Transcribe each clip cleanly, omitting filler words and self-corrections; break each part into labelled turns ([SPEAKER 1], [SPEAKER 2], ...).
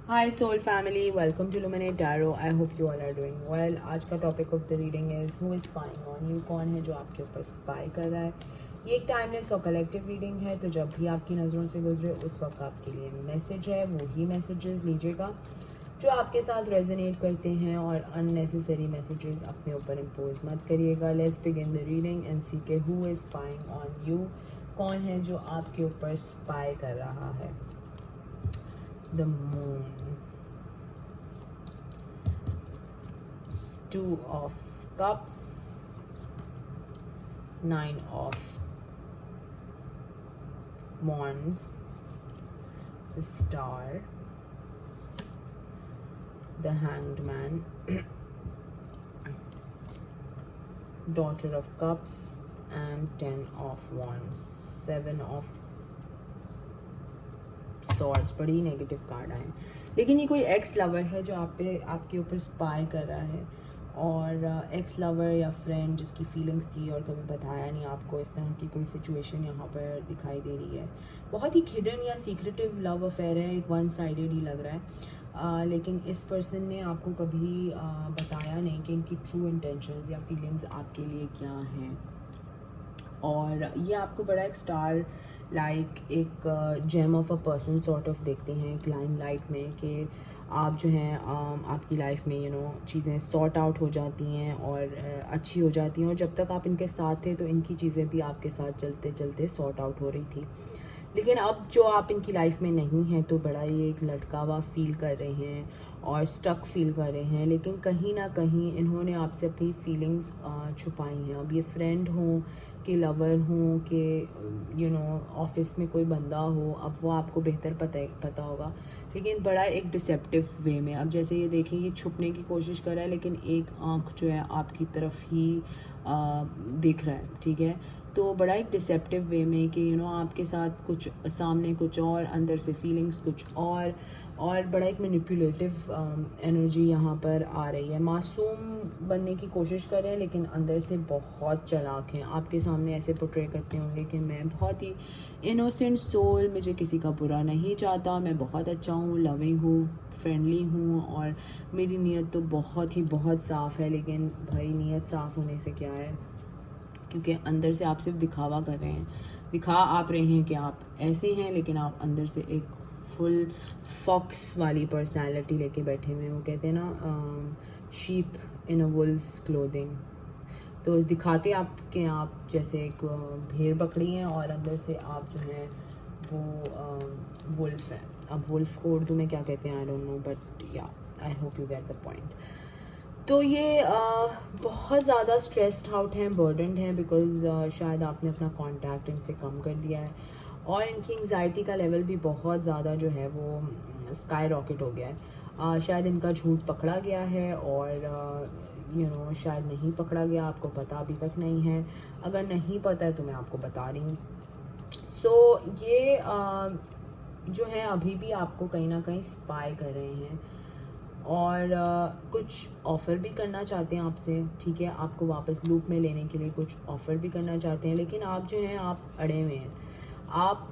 [SPEAKER 1] Hi soul family, welcome to Luminate Tarot. I hope you all are doing well. आज का topic of the reading is who is spying on you. कौन है जो आपके ऊपर spy कर रहा है। ये एक टाइमलेस और कलेक्टिव रीडिंग है, तो जब भी आपकी नज़रों से गुजरे उस वक्त आपके लिए मैसेज है, वही मैसेजेस लीजिएगा जो आपके साथ रेजोनेट करते हैं, और अननेसेसरी मैसेजेस अपने ऊपर इम्पोज मत करिएगा। Let's begin the reading and see के who is spying on you. कौन है जो आपके ऊपर स्पाई कर रहा है। The moon, Two of Cups, Nine of Wands, the Star, the Hanged Man, Daughter of Cups, and Ten of Wands, Seven of Swords। बड़ी नेगेटिव कार्ड आए, लेकिन ये कोई एक्स लवर है जो आपके ऊपर स्पाई कर रहा है, और एक्स लवर या फ्रेंड जिसकी फीलिंग्स थी और कभी बताया नहीं आपको, इस तरह की कोई सिचुएशन यहाँ पर दिखाई दे रही है। बहुत ही हिडन या सीक्रेटिव लव अफेयर है, एक वन साइडेड ही लग रहा है। लेकिन इस पर्सन ने आपको कभी बताया नहीं कि इनकी ट्रू इंटेंशंस या फीलिंग्स आपके लिए क्या हैं। और ये आपको बड़ा एक स्टार लाइक एक gem of a person sort of देखते हैं एक लाइम लाइट में, कि आप जो हैं आपकी लाइफ में चीज़ें सॉर्ट आउट हो जाती हैं और अच्छी हो जाती हैं, और जब तक आप इनके साथ थे तो इनकी चीज़ें भी आपके साथ चलते चलते सॉर्ट आउट हो रही थी। लेकिन अब जो आप इनकी लाइफ में नहीं हैं तो बड़ा ये एक लटकावा फील कर रहे हैं और स्टक फील कर रहे हैं, लेकिन कहीं ना कहीं इन्होंने आपसे अपनी फीलिंग्स छुपाई हैं। अब ये फ्रेंड हों कि लवर हों कि ऑफिस में कोई बंदा हो, अब वो आपको बेहतर पता होगा, लेकिन बड़ा एक डिसेप्टिव वे में। अब जैसे ये देखें, ये छुपने की कोशिश कर रहा है, लेकिन एक आँख जो है आपकी तरफ ही दिख रहा है, ठीक है। तो बड़ा एक डिसेप्टिव वे में कि आपके साथ कुछ सामने कुछ और, अंदर से फीलिंग्स कुछ और बड़ा एक मैनिपुलेटिव एनर्जी यहाँ पर आ रही है। मासूम बनने की कोशिश कर रहे हैं, लेकिन अंदर से बहुत चालाक हैं। आपके सामने ऐसे पोर्ट्रे करते होंगे कि मैं बहुत ही इनोसेंट सोल, मुझे किसी का बुरा नहीं चाहता, मैं बहुत अच्छा हूँ, लविंग हूँ, फ्रेंडली हूँ, और मेरी नीयत तो बहुत साफ़ है। लेकिन भाई नीयत साफ़ होने से क्या है, क्योंकि अंदर से आप सिर्फ दिखावा कर रहे हैं, दिखा आप रहे हैं कि आप ऐसे हैं, लेकिन आप अंदर से एक फुल फॉक्स वाली पर्सनालिटी लेके बैठे हुए हैं। वो कहते हैं ना, शीप इन अ वुल्फ्स क्लोथिंग। तो दिखाते आप जैसे एक भेड़ बकरी हैं, और अंदर से आप जो हैं वो वुल्फ हैं। अब वुल्फ को उर्दू में क्या कहते हैं आई डोंट नो, बट या I hope you get the point. तो ये बहुत ज़्यादा स्ट्रेस्ड आउट हैं, बर्डनड हैं, बिकॉज शायद आपने अपना कांटेक्ट इनसे कम कर दिया है, और इनकी एंग्जाइटी का लेवल भी बहुत ज़्यादा जो है वो स्काई रॉकेट हो गया है। शायद इनका झूठ पकड़ा गया है, और शायद नहीं पकड़ा गया, आपको पता अभी तक नहीं है। अगर नहीं पता है तो मैं आपको बता रही हूँ। सो ये जो है अभी भी आपको कहीं ना कहीं स्पाई कर रहे हैं, और कुछ ऑफ़र भी करना चाहते हैं आपसे, ठीक है। आपको वापस लूप में लेने के लिए कुछ ऑफ़र भी करना चाहते हैं, लेकिन आप जो हैं आप अड़े हुए हैं। आप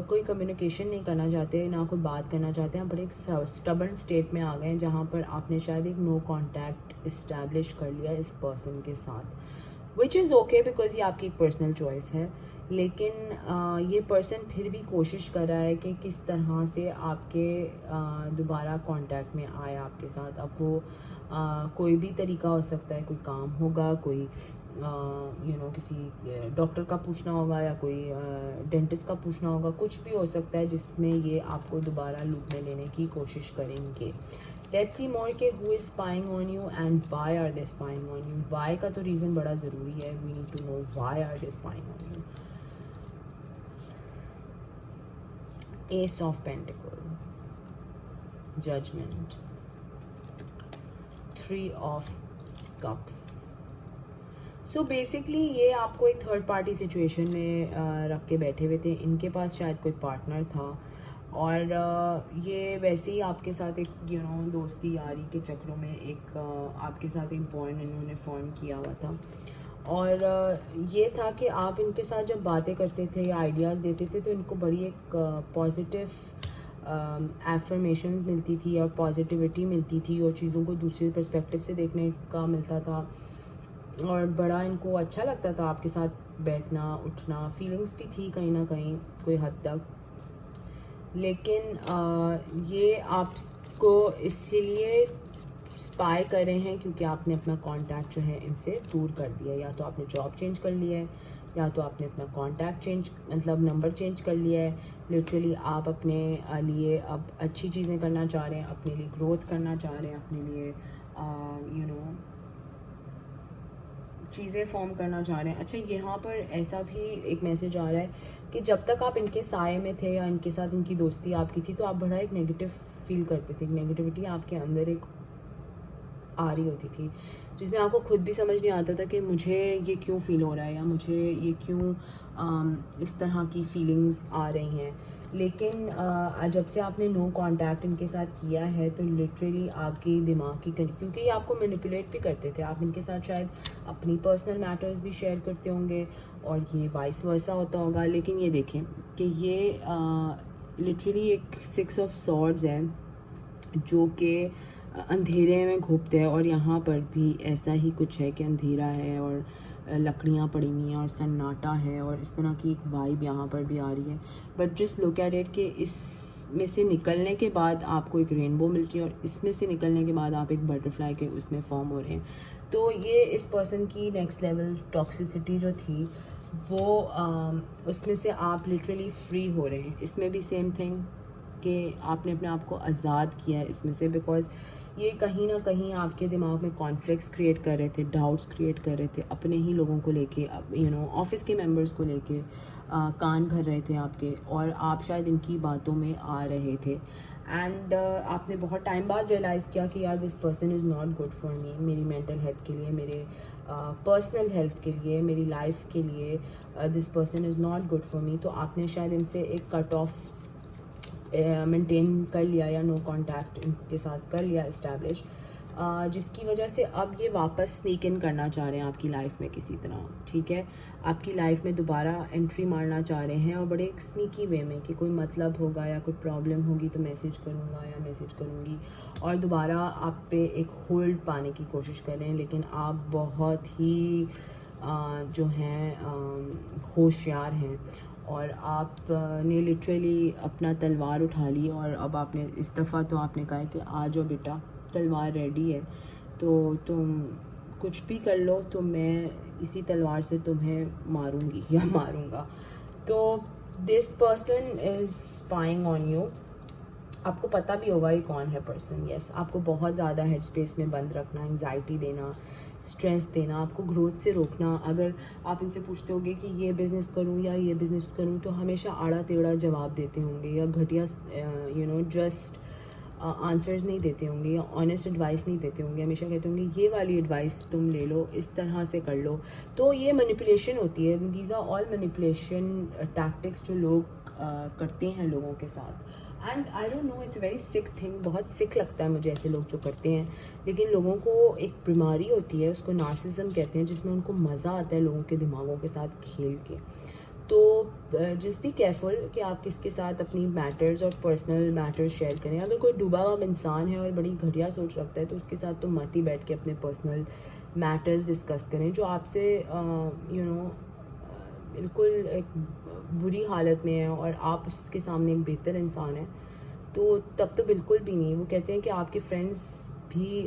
[SPEAKER 1] कोई कम्युनिकेशन नहीं करना चाहते, ना कोई बात करना चाहते हैं। आप बड़े एक स्टबर्न स्टेट में आ गए हैं, जहाँ पर आपने शायद एक नो कॉन्टैक्ट इस्टेब्लिश कर लिया इस पर्सन के साथ, विच इज़ ओके, बिकॉज ये आपकी एक पर्सनल चॉइस है। लेकिन ये पर्सन फिर भी कोशिश कर रहा है कि किस तरह से आपके दोबारा कांटेक्ट में आए आपके साथ। अब वो कोई भी तरीका हो सकता है, कोई काम होगा, कोई किसी डॉक्टर का पूछना होगा, या कोई डेंटिस्ट का पूछना होगा, कुछ भी हो सकता है जिसमें ये आपको दोबारा लूप में लेने की कोशिश करेंगे। लेट्स सी मोर के who is spying on you and why are they spying on you. Why का तो रीज़न बड़ा ज़रूरी है, we need to know why are they spying on you. Ace of Pentacles, Judgment, Three of Cups। So basically ये आपको एक third party situation में रख के बैठे हुए थे। इनके पास शायद कोई पार्टनर था, और ये वैसे ही आपके साथ एक दोस्ती यारी के चक्रों में एक आपके साथ एक बॉन्ड इन्होंने फॉर्म किया हुआ था। और ये था कि आप इनके साथ जब बातें करते थे या आइडियाज़ देते थे, तो इनको बड़ी एक पॉजिटिव एफर्मेशंस मिलती थी और पॉजिटिविटी मिलती थी और चीज़ों को दूसरे पर्सपेक्टिव से देखने का मिलता था, और बड़ा इनको अच्छा लगता था आपके साथ बैठना उठना। फीलिंग्स भी थी कहीं ना कहीं कोई हद तक, लेकिन ये आपको इसीलिए स्पाई कर रहे हैं क्योंकि आपने अपना कांटेक्ट जो है इनसे दूर कर दिया। या तो आपने जॉब चेंज कर लिया है, या तो आपने अपना कांटेक्ट चेंज मतलब नंबर चेंज कर लिया है। लिटरली आप अपने लिए अब अच्छी चीज़ें करना चाह रहे हैं, अपने लिए ग्रोथ करना चाह रहे हैं, अपने लिए चीज़ें फॉर्म करना चाह रहे हैं। अच्छा, यहाँ पर ऐसा भी एक मैसेज आ रहा है कि जब तक आप इनके साए में थे या इनके साथ इनकी दोस्ती आपकी थी, तो आप बड़ा एक नेगेटिव फील करते थे। नेगेटिविटी आपके अंदर एक आ रही होती थी, जिसमें आपको खुद भी समझ नहीं आता था कि मुझे ये क्यों फ़ील हो रहा है या मुझे ये क्यों इस तरह की फीलिंग्स आ रही हैं। लेकिन जब से आपने नो कांटेक्ट इनके साथ किया है, तो लिटरली आपकी दिमाग की क्योंकि ये आपको मैनिपुलेट भी करते थे, आप इनके साथ शायद अपनी पर्सनल मैटर्स भी शेयर करते होंगे और ये वाइस वर्सा होता होगा। लेकिन ये देखें कि ये लिटरली एक 6 ऑफ सॉर्ड्स है जो कि अंधेरे में घुपते हैं, और यहाँ पर भी ऐसा ही कुछ है कि अंधेरा है और लकड़ियाँ पड़ी हुई हैं और सन्नाटा है, और इस तरह की एक वाइब यहाँ पर भी आ रही है। But just look at it कि इसमें से निकलने के बाद आपको एक रेनबो मिल रही है, और इसमें से निकलने के बाद आप एक बटरफ्लाई के उसमें फॉर्म हो रहे हैं। तो ये इस पर्सन की नेक्स्ट लेवल टॉक्सिसिटी जो थी वो उसमें से आप लिटरली फ्री हो रहे हैं। इसमें भी सेम थिंग कि आपने अपने आप को आज़ाद किया है इसमें से, बिकॉज ये कहीं ना कहीं आपके दिमाग में कॉन्फ्लिक्ट्स क्रिएट कर रहे थे, डाउट्स क्रिएट कर रहे थे अपने ही लोगों को लेके, ऑफिस के मेंबर्स को लेके कान भर रहे थे आपके, और आप शायद इनकी बातों में आ रहे थे। एंड आपने बहुत टाइम बाद रियलाइज़ किया कि यार this person is not good for me, मेरी मेंटल हेल्थ के लिए, मेरे पर्सनल हेल्थ के लिए, मेरी लाइफ के लिए this person is not good for me. तो आपने शायद इनसे एक कट ऑफ मेंटेन कर लिया या नो कांटेक्ट इनके साथ कर लिया इस्टेब्लिश, जिसकी वजह से अब ये वापस स्नीक इन करना चाह रहे हैं आपकी लाइफ में किसी तरह, ठीक है। आपकी लाइफ में दोबारा एंट्री मारना चाह रहे हैं, और बड़े एक स्नीकी वे में कि कोई मतलब होगा या कोई प्रॉब्लम होगी तो मैसेज करूँगा या मैसेज करूँगी, और दोबारा आप पे एक होल्ड पाने की कोशिश कर रहे हैं। लेकिन आप बहुत ही जो हैं होशियार हैं, और आपने लिटरली अपना तलवार उठा ली, और अब आपने इस दफ़ा तो आपने कहा है कि आ जाओ बेटा, तलवार रेडी है, तो तुम कुछ भी कर लो, तो मैं इसी तलवार से तुम्हें मारूंगी या मारूंगा। तो this person is spying on you. आपको पता भी होगा ये कौन है पर्सन। यस, आपको बहुत ज़्यादा हेड स्पेस में बंद रखना, एंग्जाइटी देना, स्ट्रेस देना, आपको ग्रोथ से रोकना। अगर आप इनसे पूछते होंगे कि ये बिज़नेस करूँ या ये बिज़नेस करूँ, तो हमेशा आड़ा टेढ़ा जवाब देते होंगे, या घटिया जस्ट आंसर्स नहीं देते होंगे, या ऑनेस्ट एडवाइस नहीं देते होंगे। हमेशा कहते होंगे ये वाली एडवाइस तुम ले लो, इस तरह से कर लो। तो ये मैनिपुलेशन होती है। These are all manipulation tactics जो लोग करते हैं लोगों के साथ। And I don't know, it's a very sick thing. बहुत सिक लगता है मुझे ऐसे लोग जो करते हैं। लेकिन लोगों को एक बीमारी होती है, उसको नार्सिसिज्म कहते हैं, जिसमें उनको मज़ा आता है लोगों के दिमागों के साथ खेल के। तो जस्ट बी केयरफुल कि आप किसके साथ अपनी मैटर्स और पर्सनल मैटर्स शेयर करें। अगर कोई डूबा हुआ इंसान है और बड़ी घटिया सोच रखता है, तो उसके साथ तो मत ही बैठ के अपने पर्सनल मैटर्स डिस्कस करें। जो आपसे बिल्कुल एक बुरी हालत में है और आप उसके सामने एक बेहतर इंसान है, तो तब तो बिल्कुल भी नहीं। वो कहते हैं कि आपके फ्रेंड्स भी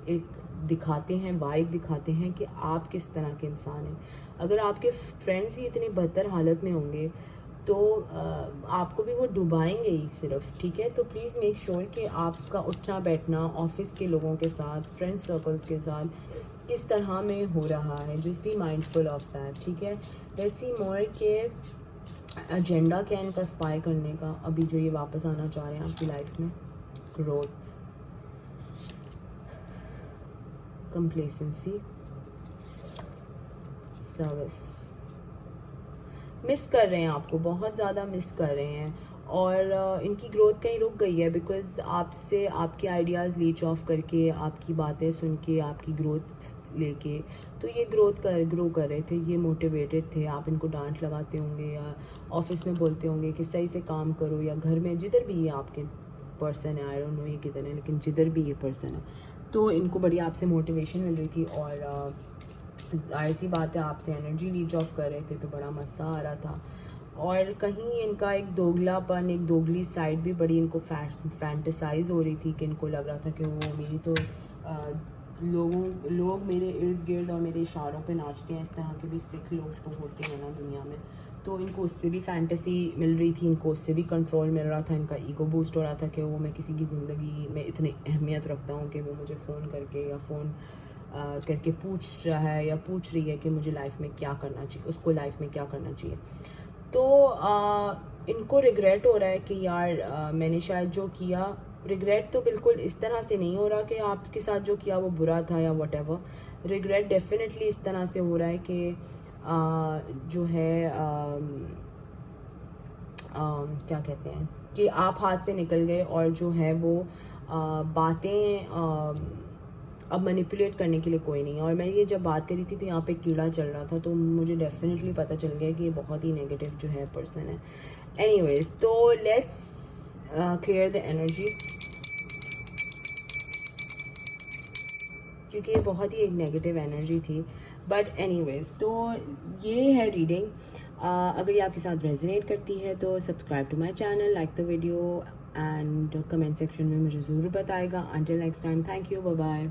[SPEAKER 1] एक दिखाते हैं, वाइब दिखाते हैं कि आप किस तरह के इंसान हैं। अगर आपके फ्रेंड्स ही इतनी बदतर हालत में होंगे, तो आपको भी वो डुबाएंगे ही सिर्फ, ठीक है। तो प्लीज़ मेक श्योर कि आपका उठना बैठना ऑफिस के लोगों के साथ, फ्रेंड सर्कल्स के साथ किस तरह में हो रहा है। Just be mindful of that, ठीक है। लेट्स सी मोर के एजेंडा क्या है इनका स्पाई करने का, अभी जो ये वापस आना चाह रहे हैं आपकी लाइफ में। Growth, complacency, service. मिस कर रहे हैं आपको, बहुत ज़्यादा मिस कर रहे हैं, और इनकी ग्रोथ कहीं रुक गई है बिकॉज़ आपसे आपके आइडियाज़ लीच ऑफ करके, आपकी बातें सुन के आपकी ग्रोथ लेके, तो ये ग्रो कर रहे थे, ये मोटिवेटेड थे। आप इनको डांट लगाते होंगे या ऑफिस में बोलते होंगे कि सही से काम करो, या घर में जिधर भी ये आपके पर्सन है, आई डोंट नो ये किधर है, लेकिन जिधर भी ये पर्सन है, तो इनको बड़ी आपसे मोटिवेशन मिल रही थी। और जाहिर सी बात है, आपसे एनर्जी लीच ऑफ कर रहे थे, तो बड़ा मज़ा आ रहा था। और कहीं इनका एक दोगलापन, एक दोगली साइड भी बड़ी इनको फैंटेसाइज हो रही थी, कि इनको लग रहा था कि वो मेरी तो लोग मेरे इर्द गिर्द और मेरे इशारों पे नाचते हैं। इस तरह के भी सिख लोग तो होते हैं ना दुनिया में, तो इनको उससे भी फैंटेसी मिल रही थी, इनको उससे भी कंट्रोल मिल रहा था, इनका ईगो बूस्ट हो रहा था कि वो मैं किसी की ज़िंदगी में इतनी अहमियत रखता हूँ कि वो मुझे फ़ोन करके या फ़ोन करके पूछ रहा है या पूछ रही है कि मुझे लाइफ में क्या करना चाहिए, उसको लाइफ में क्या करना चाहिए। तो इनको रिग्रेट हो रहा है कि यार मैंने शायद जो किया, रिग्रेट तो बिल्कुल इस तरह से नहीं हो रहा कि आपके साथ जो किया वो बुरा था या वटेवर। रिग्रेट डेफिनेटली इस तरह से हो रहा है कि जो है क्या कहते हैं कि आप हाथ से निकल गए, और जो है वो बातें अब मैनिपुलेट करने के लिए कोई नहीं है। और मैं ये जब बात करी थी तो यहाँ पे कीड़ा चल रहा था, तो मुझे डेफिनेटली पता चल गया कि ये बहुत ही नेगेटिव जो है पर्सन है। एनीवेज, तो लेट्स क्लियर द एनर्जी, क्योंकि ये बहुत ही एक नेगेटिव एनर्जी थी। बट एनीवेज, तो ये है रीडिंग। अगर ये आपके साथ रेजोनेट करती है तो subscribe to my channel, like the video, and comment section में मुझे ज़रूर बताएगा। Until next time, thank you, bye bye.